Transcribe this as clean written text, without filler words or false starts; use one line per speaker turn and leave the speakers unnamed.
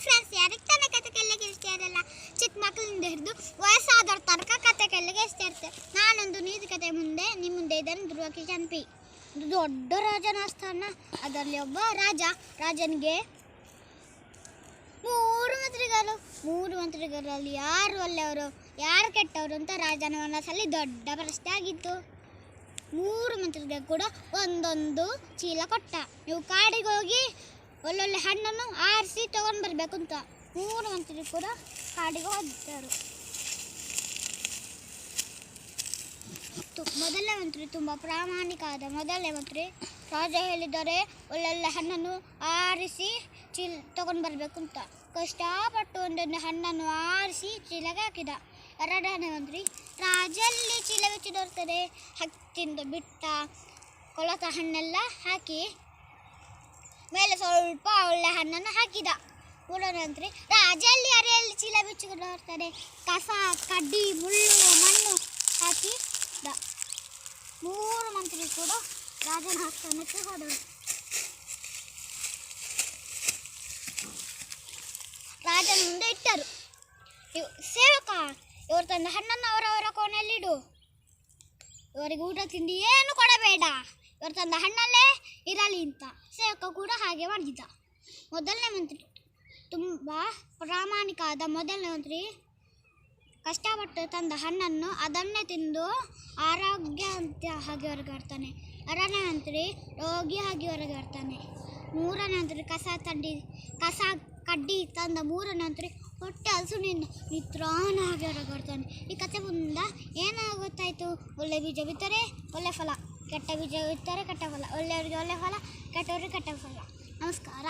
Friends, ಯಾರಿಗೆ ತಾನೇ ಕತೆ ಕೇಳಲಿಕ್ಕೆ ಇಷ್ಟ ಇರಲ್ಲ? ಚಿಕ್ಕ ಮಕ್ಕಳಿಂದ ಹಿಡಿದು ವಯಸ್ಸಾದವ್ರ ತನಕ ಕತೆ ಕೇಳಲಿಕ್ಕೆ ಇಷ್ಟ ಇರುತ್ತೆ. ನಾನೊಂದು ನೀತಿ ಕತೆ ನಿಮ್ಮ ಮುಂದೆ ಇದ್ದೇನೆ. ಧ್ರುವ ಕಿಶನ್ ಪಿ. ಇದು ದೊಡ್ಡ ರಾಜನ ಆಸ್ಥಾನ. ಅದರಲ್ಲಿ ಒಬ್ಬ ರಾಜನಿಗೆ ಮೂರು ಮಂತ್ರಿಗಳಲ್ಲಿ ಯಾರು ಒಳ್ಳೆಯವರು ಯಾರು ಕೆಟ್ಟವರು ಅಂತ ರಾಜನ ಮನಸ್ಸಲ್ಲಿ ದೊಡ್ಡ ಪ್ರಶ್ನೆ ಆಗಿತ್ತು. 3 ಮಂತ್ರಿಗೆ ಕೂಡ ಒಂದೊಂದು ಚೀಲ ಕೊಟ್ಟ. ನೀವು ಕಾಡಿಗೆ ಹೋಗಿ ಒಳ್ಳೊಳ್ಳೆ ಹಣ್ಣನ್ನು ಆರಿಸಿ ತಗೊಂಡು ಬರಬೇಕು ಅಂತ. 3 ಮಂತ್ರಿ ಕೂಡ ಕಾಡಿಗೆ ಹೋಗಿದ್ದರು. ಮೊದಲನೇ ಮಂತ್ರಿ ತುಂಬ ಪ್ರಾಮಾಣಿಕ ಆದ. ಮೊದಲನೇ ಮಂತ್ರಿ ರಾಜ ಹೇಳಿದರೆ ಒಳ್ಳೊಳ್ಳೆ ಹಣ್ಣನ್ನು ಆರಿಸಿ ತಗೊಂಡು ಬರಬೇಕು ಅಂತ ಕಷ್ಟಪಟ್ಟು ಒಂದೊಂದು ಹಣ್ಣನ್ನು ಆರಿಸಿ ಚೀಲಗೆ ಹಾಕಿದ. ಎರಡನೇ ಮಂತ್ರಿ ರಾಜಲ್ಲಿ ಚೀಲ ಬಿಚ್ಚಿ ದೊರೆತದೆ ಹತ್ತಿಂದ ಬಿಟ್ಟ ಕೊಳತ ಹಣ್ಣೆಲ್ಲ ಹಾಕಿ ಮೇಲೆ ಸ್ವಲ್ಪ ಒಳ್ಳೆ ಹಣ್ಣನ್ನು ಹಾಕಿದ. ಮೂರನೇ ಮಂತ್ರಿ ರಾಜಲ್ಲಿ ಅರೆಯಲ್ಲಿ ಚೀಲ ಬಿಚ್ಚಿ ದೊರೆತದೆ ಕಸ ಕಡ್ಡಿ ಮುಳ್ಳು ಮಣ್ಣು ಹಾಕಿ 3 ಮಂತ್ರಿ ಕೂಡ ರಾಜನ ಆಸ್ಥಾನಕ್ಕೆ ಹೋದರು. ರಾಜನ ಮುಂದೆ ಇಟ್ಟರು. ಸೇವಕ, ಇವರು ತಂದ ಹಣ್ಣನ್ನು ಅವರವರ ಕೋಣೆಯಲ್ಲಿಡು. ಇವರಿಗೆ ಊಟ ತಿಂಡಿ ಏನು ಕೊಡಬೇಡ, ಇವರು ತಂದ ಹಣ್ಣಲ್ಲೇ ಇರಲಿ ಅಂತ. ಸೇವಕ ಕೂಡ ಹಾಗೆ ಮಾಡಿದ್ದ. ಮೊದಲನೇ ಮಂತ್ರಿ ತುಂಬ ಪ್ರಾಮಾಣಿಕ ಆದ. ಮೊದಲನೇ ಮಂತ್ರಿ ಕಷ್ಟಪಟ್ಟು ತಂದ ಹಣ್ಣನ್ನು ಅದನ್ನೇ ತಿಂದು ಆರೋಗ್ಯ ಅಂತ ಹಾಗೆ ಹೊರಗೆ ಬರ್ತಾನೆ. ಎರಡನೇ ಮಂತ್ರಿ ರೋಗಿ ಹಾಗೆ ಹೊರಗೆ ಬರ್ತಾನೆ. ಮೂರನೇ ಮಂತ್ರಿ ಕಸ ಕಡ್ಡಿ ತಂದ. ಮೂರನೇ ಮಂತ್ರಿ ಹೊಟ್ಟೆ ಹಸುವಿನಿಂದ ನಿತ್ರಾಣ ಹಾಗೆ ಹೊರಗೆ ಬರ್ತಾನೆ. ಈ ಕಥೆ ಮುಂದ ಏನಾಗುತ್ತಾಯಿತು? ಒಳ್ಳೆ ಬೀಜ ಬಿತ್ತರೆ ಒಳ್ಳೆ ಫಲ, ಕೆಟ್ಟ ಬೀಜ ಬಿತ್ತರೆ ಕೆಟ್ಟ ಫಲ. ಒಳ್ಳೆಯವರಿಗೆ ಒಳ್ಳೆ ಫಲ, ಕೆಟ್ಟವರಿಗೆ ಕೆಟ್ಟ ಫಲ. ನಮಸ್ಕಾರ.